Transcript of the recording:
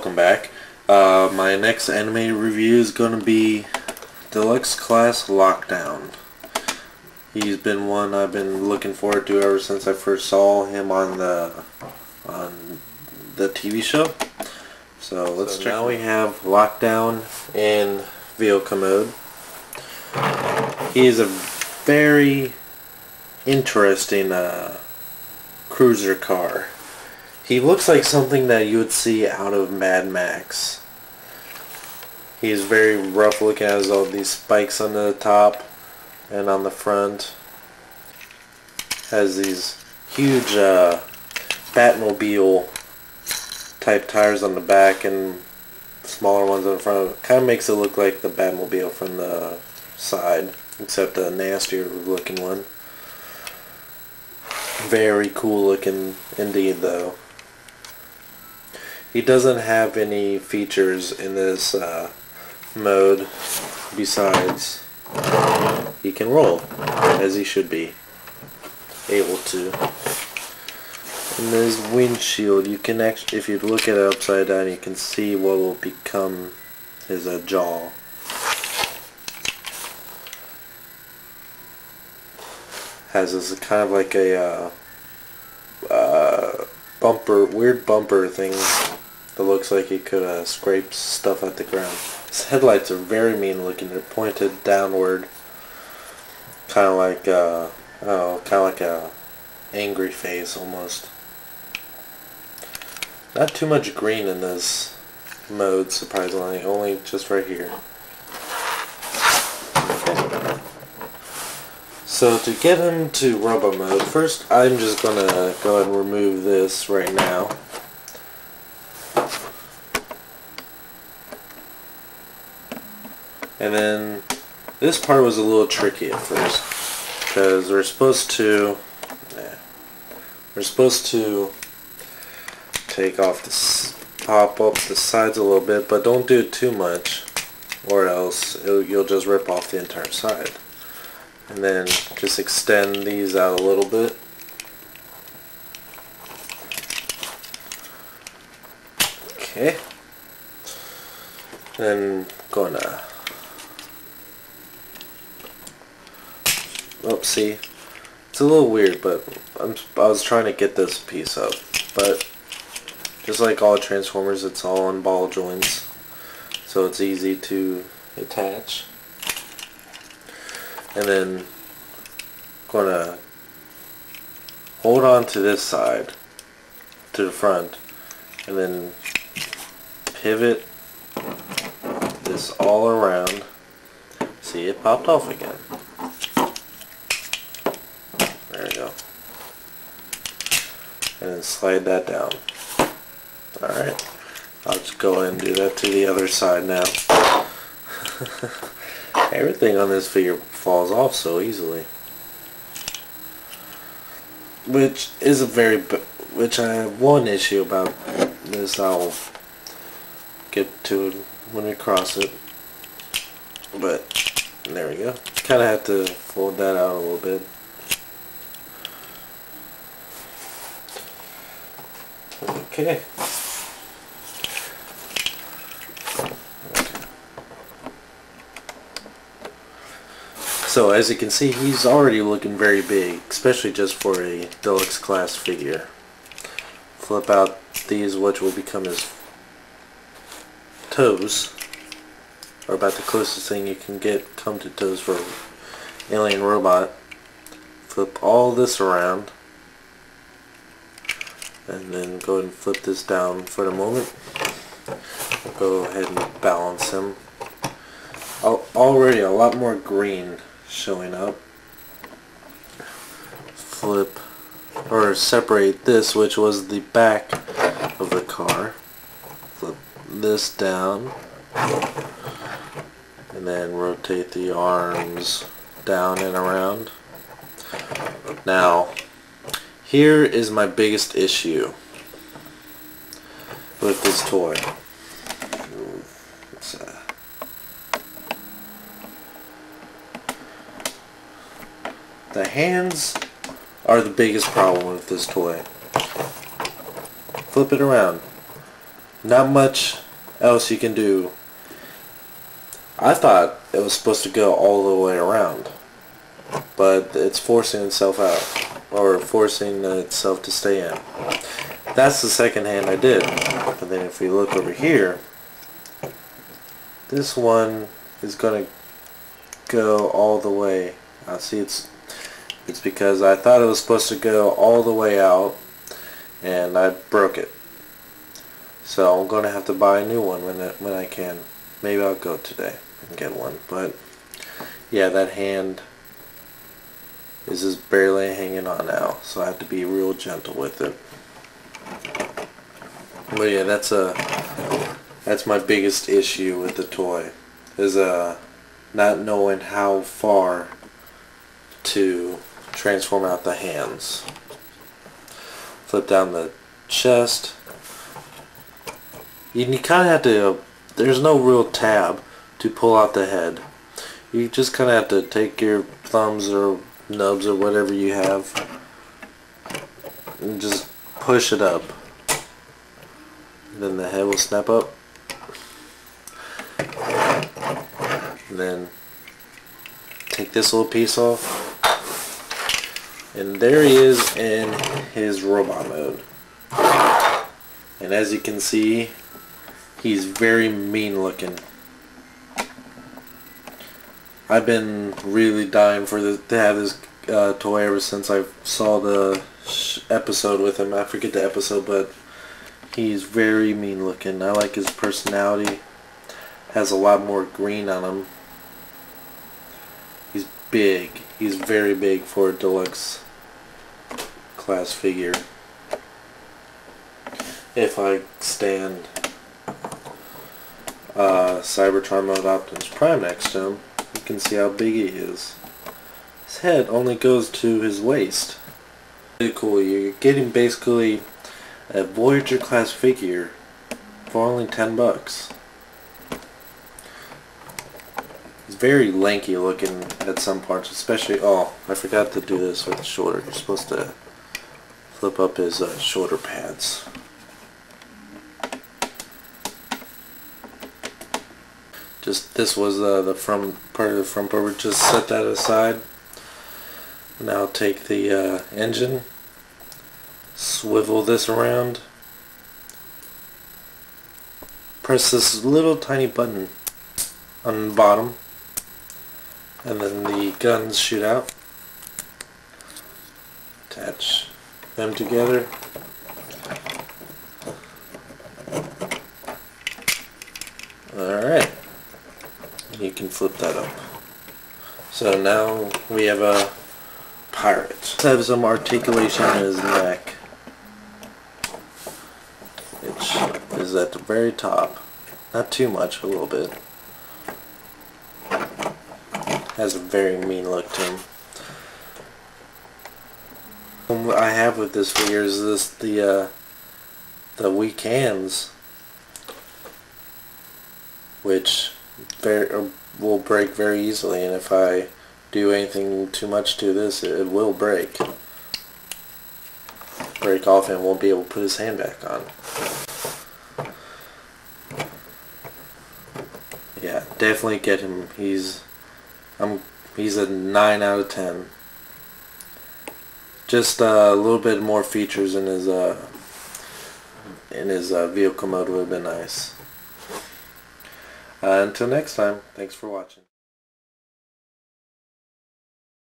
welcome back. My next anime review is going to be Deluxe Class Lockdown. He's been one I've been looking forward to ever since I first saw him on the TV show. So let's check. Now we have Lockdown in vehicle mode. He is a very interesting cruiser car. He looks like something that you would see out of Mad Max. He's very rough looking, has all these spikes on the top and on the front. Has these huge Batmobile type tires on the back and smaller ones on the front. Kind of makes it look like the Batmobile from the side, except a nastier looking one. Very cool looking indeed though. He doesn't have any features in this mode besides he can roll, as he should be able to. In his windshield, you can actually, if you look at it upside down, you can see what will become his jaw. Has this kind of like a weird bumper thing that looks like he could scrape stuff at the ground. His headlights are very mean looking. They're pointed downward, kind of like a angry face almost. Not too much green in this mode, surprisingly. Only just right here. Okay. So to get him to Robo mode, first I'm just gonna go ahead and remove this right now. And then this part was a little tricky at first, because we're supposed to take off this, pop up the sides a little bit, but don't do it too much, or else you'll just rip off the entire side. And then just extend these out a little bit. Okay. Then gonna, see, it's a little weird, but I was trying to get this piece up, but just like all Transformers, it's all on ball joints, so it's easy to attach. And then gonna hold on to this side to the front and then pivot this all around. See, it popped off again. There we go. And then slide that down. Alright, I'll just go ahead and do that to the other side now. Everything on this figure falls off so easily, which is which I have one issue about this. I'll get to it when we cross it, but there we go. Kind of have to fold that out a little bit. Okay. So as you can see, he's already looking very big, especially just for a deluxe class figure. Flip out these, which will become his toes, or about the closest thing you can come to toes for alien robot. Flip all this around, and then go ahead and flip this down for the moment. I'll go ahead and balance him. Already a lot more green showing up. Flip or separate this, which was the back of the car. Flip this down and then rotate the arms down and around. Now here is my biggest issue with this toy. The hands are the biggest problem with this toy. Flip it around. not much else you can do. I thought it was supposed to go all the way around, but it's forcing itself out, or forcing itself to stay in. That's the second hand I did. But then if we look over here, this one is going to go all the way. See, it's because I thought it was supposed to go all the way out, and I broke it. So I'm going to have to buy a new one when I can. Maybe I'll go today and get one. But yeah, that hand is just barely hanging on now, so I have to be real gentle with it. But yeah, that's my biggest issue with the toy, is not knowing how far to transform out the hands. Flip down the chest. You kind of have to, there's no real tab to pull out the head. You just kind of have to take your thumbs or nubs or whatever you have and just push it up. Then the head will snap up. And then take this little piece off. And there he is in his robot mode. And as you can see, he's very mean looking. I've been really dying to have this toy ever since I saw the episode with him. I forget the episode, but he's very mean looking. I like his personality. Has a lot more green on him. He's big. He's very big for a deluxe class figure. If I stand Cybertron Mode Optimus Prime next to him, you can see how big he is. His head only goes to his waist. Really cool. You're getting basically a Voyager class figure for only $10. He's very lanky looking at some parts, especially, oh, I forgot to do this with the shoulder. You're supposed to flip up his shoulder pads. Just, this was the front part of the front bumper. Just set that aside. Now take the engine, swivel this around, press this little tiny button on the bottom, and then the guns shoot out. Attach them together. Alright. You can flip that up. So now we have a pirate. Let's have some articulation in his neck, which is at the very top. Not too much, a little bit. Has a very mean look to him. What I have with this figure is the weak hands, which will break very easily, and if I do anything too much to this, it will break off and won't be able to put his hand back on. Yeah, definitely get him. He's a 9 out of 10. Just a little bit more features in his vehicle mode would have been nice. Until next time, thanks for watching.